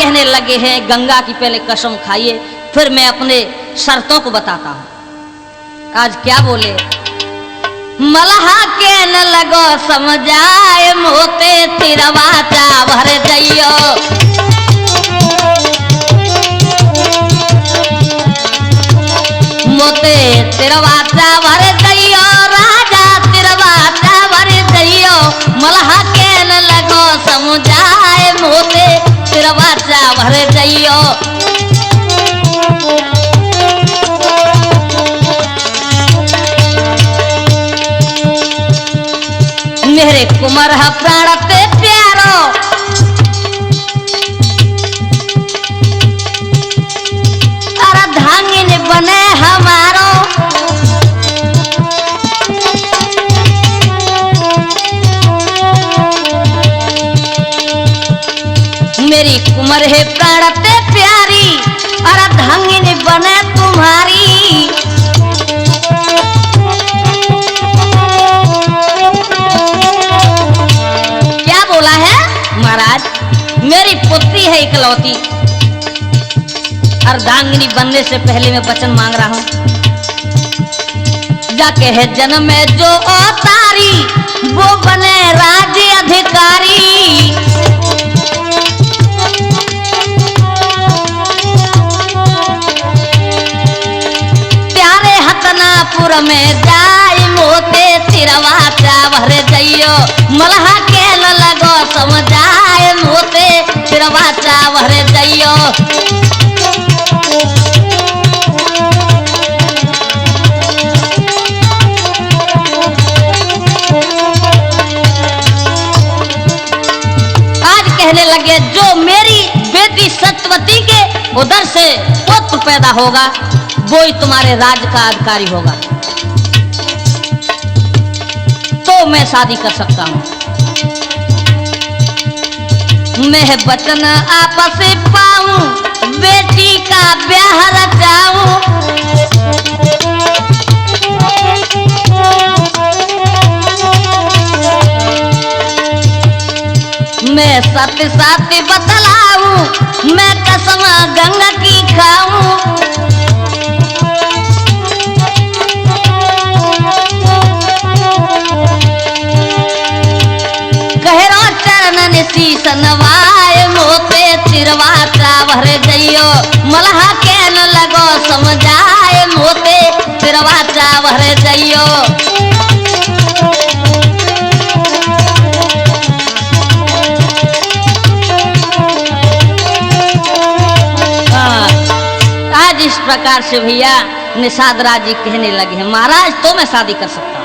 कहने लगे हैं गंगा की पहले कसम खाइए, फिर मैं अपने शर्तों को बताता हूं। आज क्या बोले, मलहा के न लगो समझाए मोते तिरवा चावर जइयो, मोते तिरवा चावर जइयो, राजा तिरवा चावर जइयो, मलहा के न लगो समझाए मोते तिरवा चावर जइयो। मेरे कुमार प्राण ते प्यारो, अर्धांगिन बने हमारो, मेरी कुमार है प्राण ते प्यारी, अर्धांगिन बने तुम्हारी। महाराज मेरी पुत्री है इकलौती, अर्धांगिनी बनने से पहले मैं वचन मांग रहा हूं, जाके है जन्म में जो अवतारी वो बने राज्य अधिकारी। प्यारे हतनापुर में जाई मोते तिरवा चावर जइयो, मलहा के न लगो समझाए मोते तिरवा चावर जइयो। आज कहने लगे जो मेरी बेटी सत्यवती के उधर से पुत्र पैदा होगा वो ही तुम्हारे राज्य का अधिकारी होगा, तो मैं शादी कर सकता हूं। मैं वचन आपस पाऊं बेटी का ब्याह रचाऊं, मैं सत्य सत्य बतलाऊं, मैं कसम गंगा की खाऊं। कहरो चरणन शीश नवाए मोते तिरवा चावर जइयो, मलहा के न लगो समझाए मोते तिरवा चावर जइयो। आज इस प्रकार से भैया निषाद राज जी कहने लगे हैं महाराज तो मैं शादी कर सकता हूं।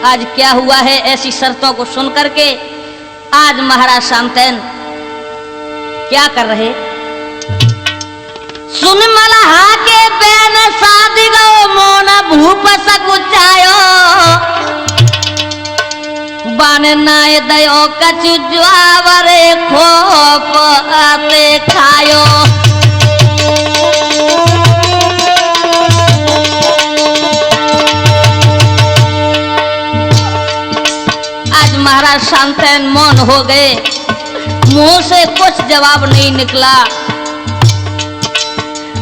आज क्या हुआ है, ऐसी शर्तों को सुन करके आज महाराज शांतन क्या कर रहे, सुन मलहा के बैन शादी गो मोन भूप सकुचायो, बान नाय दयो कछु ज्वावरे खोप आते खायो। महाराज शांतन मौन हो गए, मुंह से कुछ जवाब नहीं निकला।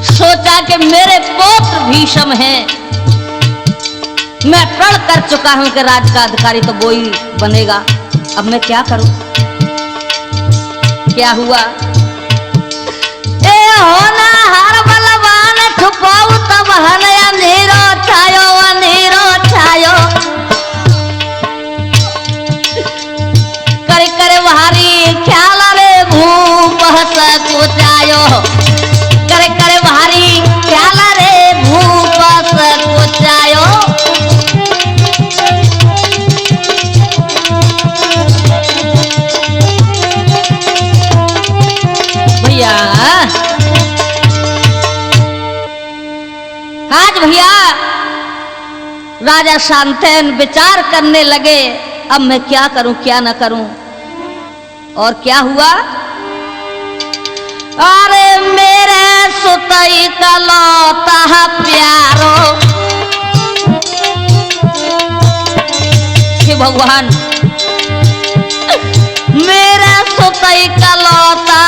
सोचा कि मेरे पुत्र भीष्म हैं, मैं प्रण कर चुका हूं कि राज का अधिकारी तो वो ही बनेगा, अब मैं क्या करूं। क्या हुआ, ए होना हर बलवान छुपाऊ तब हन अंधेरो छायो, अंधेरो छायो। करे भारी ख्याल रे भूप सकुचायो, करे भारी ख्याल रे भूप सकुचायो। भैया आज भैया राजा शांतन विचार करने लगे, अब मैं क्या करूं क्या न करूं। और क्या हुआ, अरे मेरे सुतई कलौता प्यारो, हे भगवान मेरा सुतई कलौता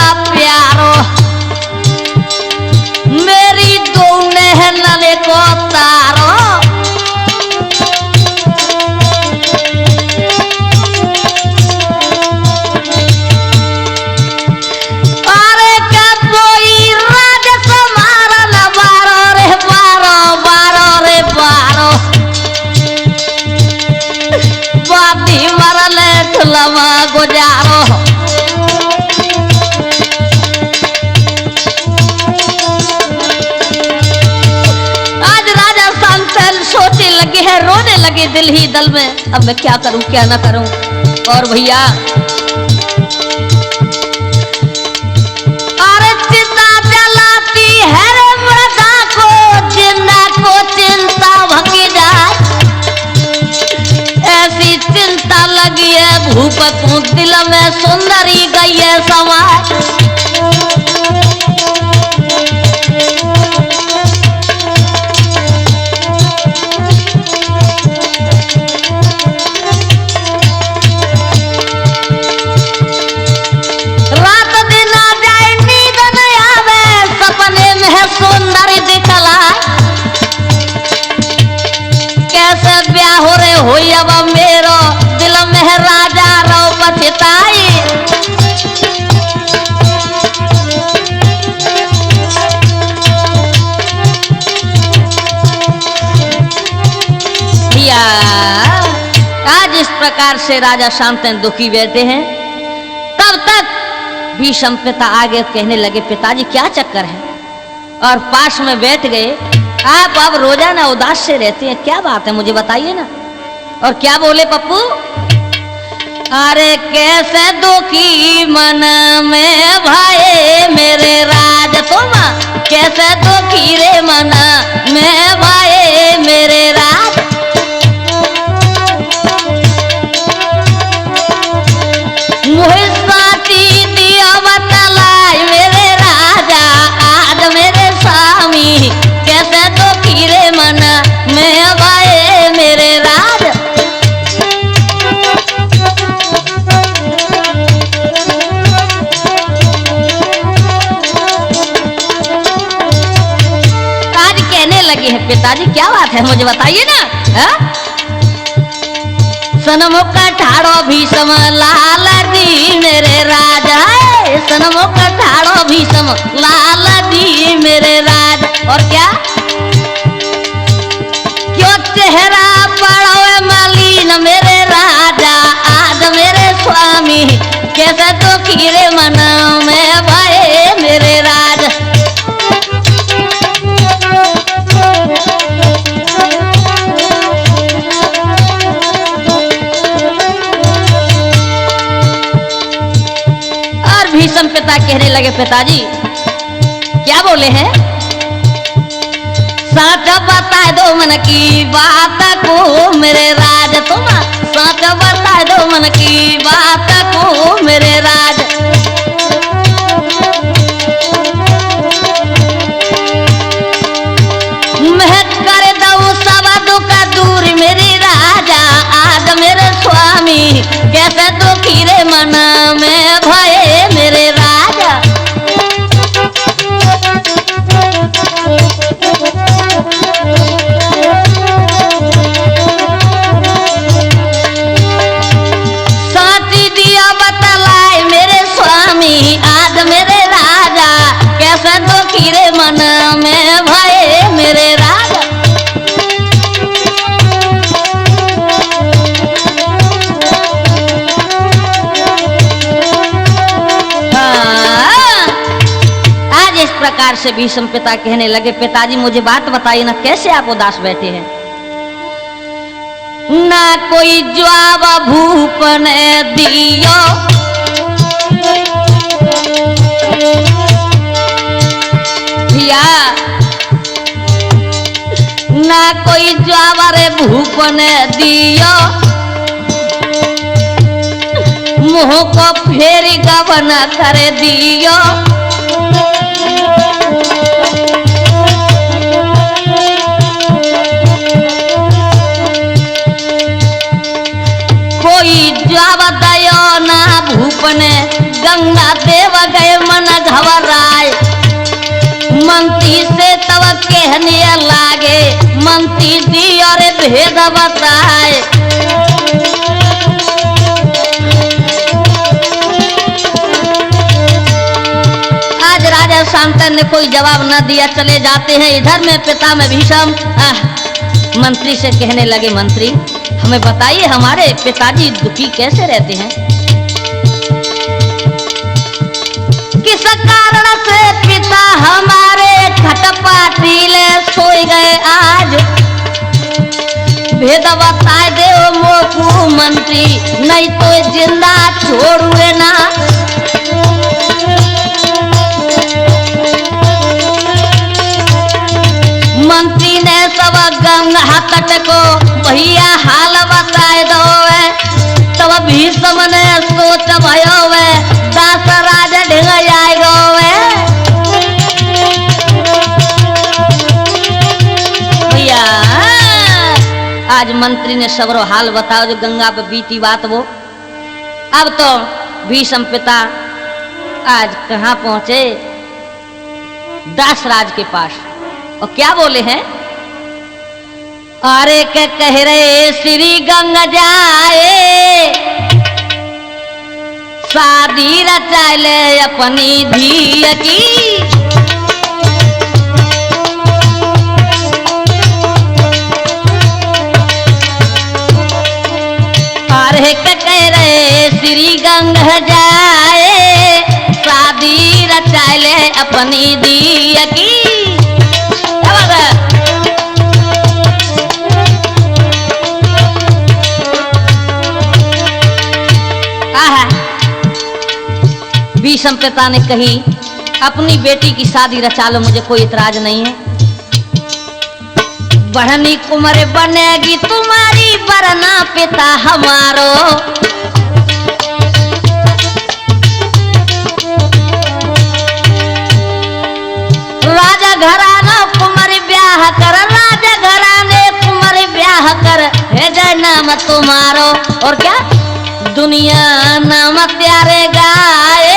गुजारो। आज राजा शांतन सोचने लगे हैं, रोने लगे दिल ही दिल में, अब मैं क्या करूं क्या ना करूं। और भैया अरे चिता जलाती है रे मृदा को, जिंदा को चिंता भगी जाए। ऐसी चिंता लगी है भूप को दिल में, सुंदरी गई है समाए। हो अब मेरो दिल में राजा रो पछताई। आज इस प्रकार से राजा शांतनु दुखी बैठे हैं। तब तक भीष्म पिता आगे कहने लगे, पिताजी क्या चक्कर है? और पास में बैठ गए। आप अब रोजाना उदास से रहते हैं, क्या बात है मुझे बताइए ना। और क्या बोले पप्पू? अरे कैसे दुखी मन में भाई मेरे राज तुम, कैसे दुखी रे मन में भाई मेरे राज। मुझे साथी दिया बतलाई मेरे राजा, आज मेरे स्वामी कैसे दुखी रे मन में भाई मेरे राज। पिताजी क्या बात है मुझे बताइए ना। सनमुख ठाड़ो भीष्म लाल दी मेरे राजा, सनमुख ठाड़ो भीष्म लाल दी मेरे राज। और क्या क्यों चेहरा पड़ो मलिन मेरे राजा, आज मेरे स्वामी कैसे तो खीरे मन में भाई मेरे राज। भीष्म पिता कहने लगे, पिताजी क्या बोले हैं? सच बता दो मन की बात को मेरे राज तुम, सच बता दो मन की बात को मेरे राज। मैं कर दूं सब दुख दूर मेरे राजा, आज मेरे स्वामी कैसे दुखी रे मन में भये मेरे राजा। साथी दिया बतलाए मेरे स्वामी, आज मेरे राजा कैसे दुखी रे मन में भये मेरे राजा। प्रकार से भीष्म पिता कहने लगे, पिताजी मुझे बात बताइए ना, कैसे आप उदास बैठे हैं? ना कोई जवाब भूप ने दियो, भैया ना कोई जवाब रे भूप ने दियो, मुंह को फेर गवन कर दियो। जवाब दयो ना भूपने, गंगा देव गए मन घबराए। मंत्री से तब कहने लागे, मंत्री दी और भेद बताए। आज राजा शांतनु ने कोई जवाब न दिया, चले जाते हैं। इधर में पिता में भीष्म मंत्री से कहने लगे, मंत्री हमें बताइए हमारे पिताजी दुखी कैसे रहते हैं? सोए गए आज, भेद बताए दे मोकू मंत्री, नहीं तो जिंदा छोड़ुए ना। मंत्री ने सब गंगा तट को भैया हाल बताए दो, तब भीष्म ने सोच भयो वे दास राजा ढिंग जाएगो वे। भैया आज मंत्री ने सबरो हाल बताओ जो गंगा पे बीती बात वो। अब तो भीष्म पिता आज कहाँ पहुंचे? दासराज के पास, और क्या बोले हैं? अरे के कह रहे श्री गंगा जाए, शादी रचाले अपनी धी की। अरे के कह रहे श्री गंगा जाए, शादी रचाले अपनी धी की। भीष्म पिता ने कही अपनी बेटी की शादी रचा लो, मुझे कोई इतराज नहीं है। बढ़नी कुंवर बनेगी तुम्हारी, वरना पिता हमारो। राजा घराना कुंवर ब्याह कर, राजा घराने कुंवर ब्याह कर, है जय नाम तुम्हारो। और क्या दुनिया नाम प्यारे गाए,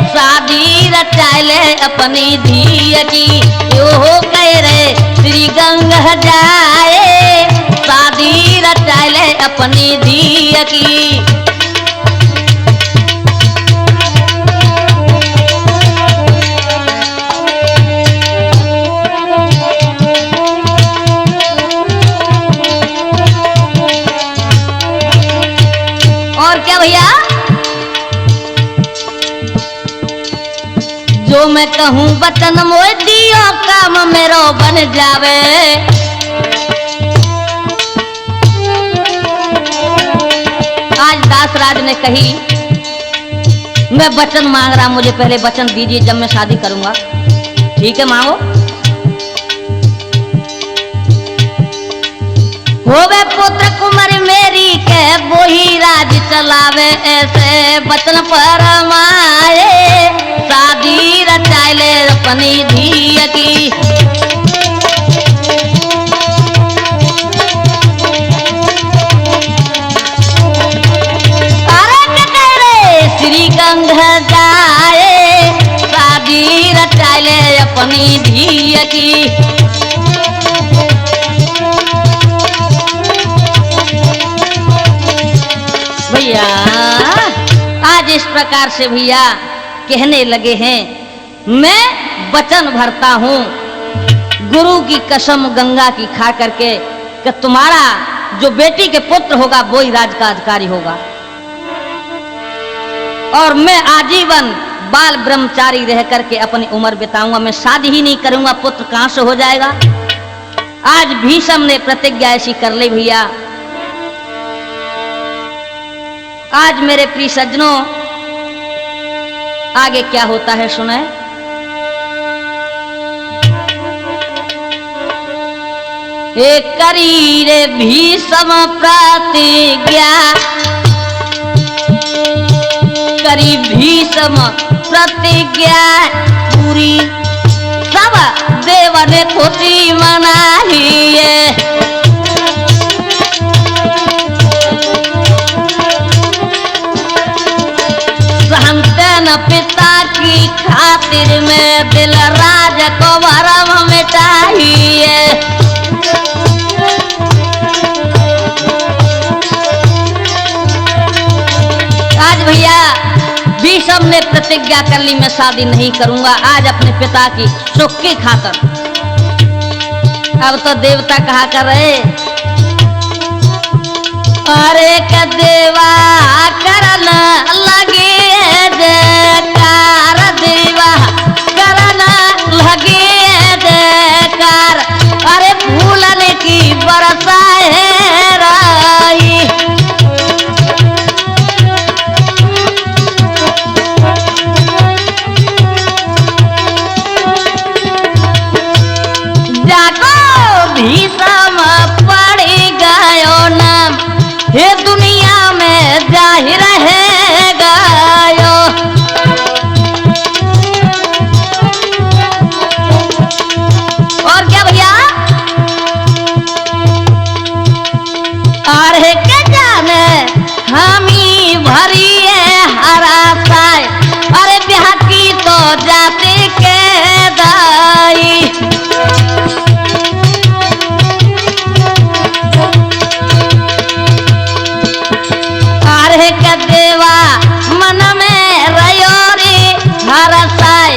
शादी रचाले अपनी धी की। यो कह रहे श्री गंगा जाए, शादी रचाले अपनी धी की। और क्या भैया, जो मैं कहूँ वचन मोए दियो, काम मेरो बन जावे। आज दासराज ने कही मैं वचन मांग रहा, मुझे पहले वचन दीजिए, जब मैं शादी करूंगा। ठीक है मांगो। होवे पुत्र कुमार मेरी के वो ही राज चलावे, ऐसे वचन फरमाए, शादी रचाले अपनी धी की। अरे कह रहे श्री गंगा जाए, शादी रचाले अपनी धी की। भैया आज इस प्रकार से भैया कहने लगे हैं, मैं वचन भरता हूं गुरु की कसम गंगा की खा करके कि तुम्हारा जो बेटी के पुत्र होगा वो ही राज का अधिकारी होगा, और मैं आजीवन बाल ब्रह्मचारी रह करके अपनी उम्र बिताऊंगा, मैं शादी ही नहीं करूंगा, पुत्र कहां से हो जाएगा। आज भीष्म ने प्रतिज्ञा ऐसी कर ली भैया। आज मेरे प्रिय सज्जनों आगे क्या होता है सुने। एक करी रे भीष्म प्रतिज्ञा, करी भीष्म प्रतिज्ञा पूरी, सब देव ने खुशी मनाई है। पिता की खातिर में दिल राज को भरम मिटाइए। आज भैया भीष्म ने प्रतिज्ञा कर ली मैं शादी नहीं करूंगा, आज अपने पिता की सुख की खातिर। अब तो देवता कहा कर रहे, अरे का देवा करना लगे जयकार, देवा करना लगे जयकार, भीषम पड़ी गयो नाम, हे दुनिया में जाहिर है गयो। और क्या भैया, और है क्या जाने हमी भरी है हरासाय, अरे ब्याह की तो जाते के दाई। अरे क्या देवा मन में रयोरी हरसाय,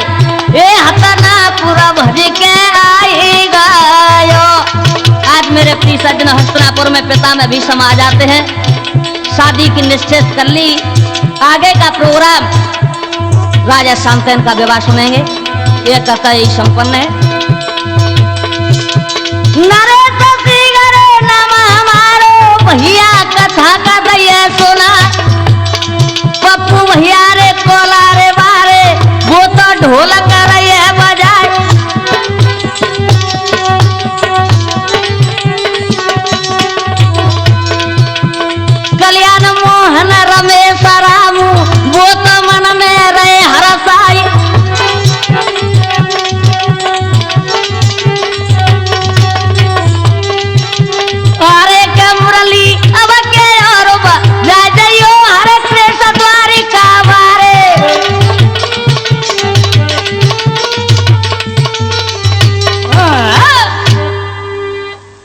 ए हतना पूरा भज के आई गायो। आज मेरे प्रिय सज्जन हस्तिनापुर में पिता में भी समा जाते हैं, शादी की निश्चय कर ली। आगे का प्रोग्राम राजा शांतन का विवाह सुनेंगे, ये कथा ही संपन्न है। नरेश सिंह नाम हमारो भैया कथा का दैया सुना, पप्पू भैया रे कोला रे